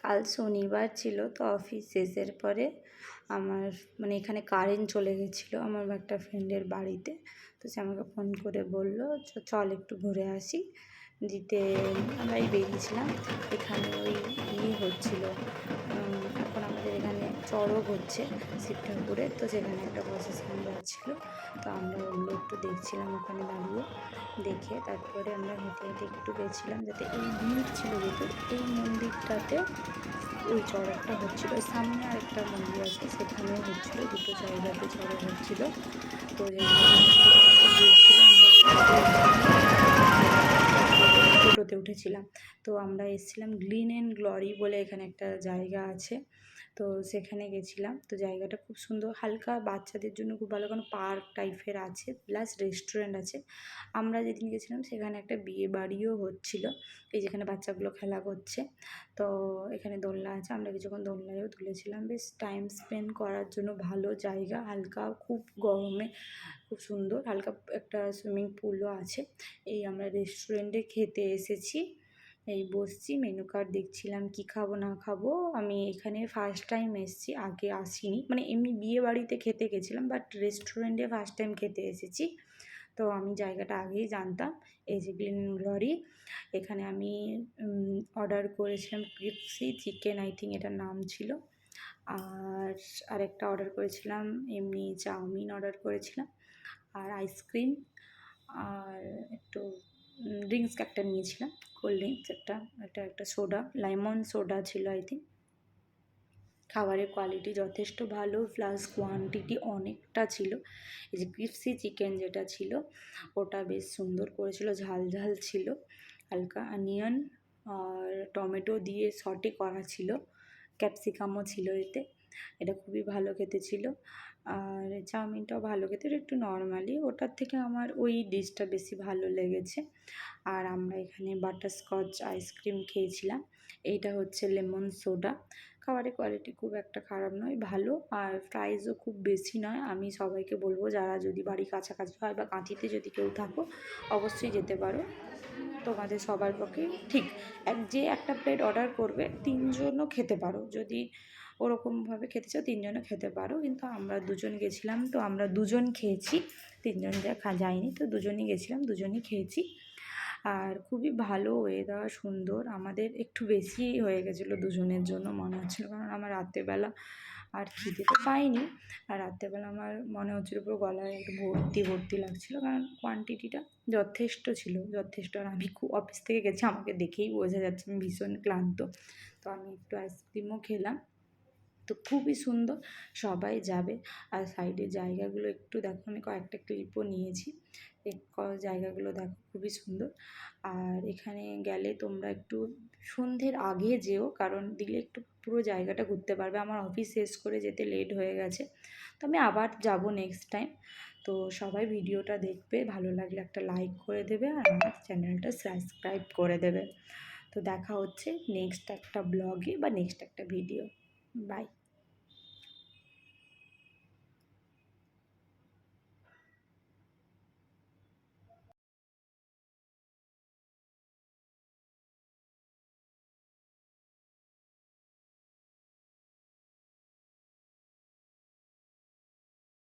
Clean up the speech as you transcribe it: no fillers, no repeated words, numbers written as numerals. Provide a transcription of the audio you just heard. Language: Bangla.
কাল শনিবার ছিল, তো অফিস শেষের পরে আমার মানে এখানে কারেন্ট চলে গেছিলো আমার একটা ফ্রেন্ডের বাড়িতে। তো সে আমাকে ফোন করে বললো চল একটু ঘুরে আসি। দিতে আমরাই বেরিয়েছিলাম। এখানে ওই হচ্ছিলো, এখন আমাদের এখানে চড়ক হচ্ছে শিব ঠাকুরের, তো সেখানে একটা প্রসেশন যাচ্ছিলো। তো আমরা ওগুলো একটু দেখছিলাম ওখানে দাঁড়িয়ে। দেখে তারপরে আমরা হেঁটে হেঁটে একটু গেছিলাম, যাতে এই ভিড় ছিল যেহেতু এই মন্দিরটাতে ওই চড়কটা হচ্ছিলো। সামনে আরেকটা মন্দির আছে, সেখানেও হচ্ছিলো, দুটো জায়গাতে চড়ক হচ্ছিলো। তো টোটোতে উঠেছিলাম। তো আমরা এসেছিলাম গ্লিন অ্যান্ড গ্লোরি বলে এখানে একটা জায়গা আছে, তো সেখানে গেছিলাম। তো জায়গাটা খুব সুন্দর, হালকা বাচ্চাদের জন্য খুব ভালো, কারণ পার্ক টাইপের আছে প্লাস রেস্টুরেন্ট আছে। আমরা যেদিন গেছিলাম সেখানে একটা বিয়ে বাড়িও হচ্ছিলো, এই যেখানে বাচ্চাগুলো খেলা করছে। তো এখানে দোলনা আছে, আমরা কিছুক্ষণ দোলনায়ও তুলেছিলাম। বেশ টাইম স্পেন্ড করার জন্য ভালো জায়গা, হালকা খুব গরমে খুব সুন্দর, হালকা একটা সুইমিং পুলও আছে। এই আমরা রেস্টুরেন্টে খেতে এসেছি, এই বসছি, মেনু কার্ড দেখছিলাম কি খাবো না খাবো। আমি এখানে ফার্স্ট টাইম এসেছি, আগে আসিনি, মানে এমনি বিয়ে বাড়িতে খেতে গেছিলাম, বাট রেস্টুরেন্টে ফার্স্ট টাইম খেতে এসেছি। তো আমি জায়গাটা আগেই জানতাম। এই যে গ্লিন গ্লোরি, এখানে আমি অর্ডার করেছিলাম ক্রিপসি চিকেন, আই থিঙ্ক এটার নাম ছিল। আর আরেকটা অর্ডার করেছিলাম এমনি চাউমিন অর্ডার করেছিলাম, আর আইসক্রিম, আর একটু ড্রিঙ্কস একটা নিয়েছিলাম, কোল্ড ড্রিঙ্কস একটা সোডা, লেমন সোডা ছিল আই থিঙ্ক। খাবারের কোয়ালিটি যথেষ্ট ভালো, প্লাস কোয়ান্টিটি অনেকটা ছিল। এই যে ক্রিপসি চিকেন যেটা ছিল ওটা বেশ সুন্দর করেছিল, ঝাল ঝাল ছিল, হালকা অনিয়ন আর টমেটো দিয়ে সটে করা ছিল, ক্যাপসিকামও ছিল এতে। এটা খুবই ভালো খেতে ছিল। আর চাউমিনটাও ভালো খেতে, একটু নর্মালি, ওটার থেকে আমার ওই ডিশটা বেশি ভালো লেগেছে। আর আমরা এখানে বাটারস্কচ আইসক্রিম খেয়েছিলাম, এইটা হচ্ছে লেমন সোডা। খাবারের কোয়ালিটি খুব একটা খারাপ নয়, ভালো, আর প্রাইসও খুব বেশি নয়। আমি সবাইকে বলবো যারা যদি বাড়ি কাছাকাছি হয় বা কাঁথিতে যদি কেউ থাকো অবশ্যই যেতে পারো, তোমাদের সবার পক্ষে ঠিক। যে একটা প্লেট অর্ডার করবে তিনজনও খেতে পারো, যদি ওরকমভাবে খেতে চাও তিনজনও খেতে পারো। কিন্তু আমরা দুজন গেছিলাম, তো আমরা দুজন খেয়েছি, তিনজন যায়নি, তো দুজনই গেছিলাম, দুজনই খেয়েছি। আর খুবই ভালো, ওয়েদার সুন্দর, আমাদের একটু বেশি হয়ে গেছিলো দুজনের জন্য মনে হচ্ছিলো, কারণ আমার রাত্রেবেলা আর খিদে তো পাইনি, আর রাত্রেবেলা আমার মনে হচ্ছিলো পুরো গলায় একটু ভর্তি ভর্তি লাগছিলো, কারণ কোয়ান্টিটিটা যথেষ্ট ছিল, যথেষ্ট। আর আমি খুব অফিস থেকে গেছি, আমাকে দেখেই বোঝা যাচ্ছে আমি ভীষণ ক্লান্ত। তো আমি একটু আইসক্রিমও খেলাম। তো খুবই সুন্দর, সবাই যাবে। আর সাইডের জায়গাগুলো একটু দেখো, আমি কয়েকটা ক্লিপও নিয়েছি, জায়গাগুলো দেখো খুবই সুন্দর। আর এখানে গেলে তোমরা একটু সন্ধ্যের আগে যেও, কারণ দিলে একটু পুরো জায়গাটা ঘুরতে পারবে। আমার অফিস শেষ করে যেতে লেট হয়ে গেছে, তো আমি আবার যাব নেক্সট টাইম। তো সবাই ভিডিওটা দেখবে, ভালো লাগলে একটা লাইক করে দেবে, আর আমার চ্যানেলটা সাবস্ক্রাইব করে দেবে। তো দেখা হচ্ছে নেক্সট একটা ব্লগে বা নেক্সট একটা ভিডিও। বাই।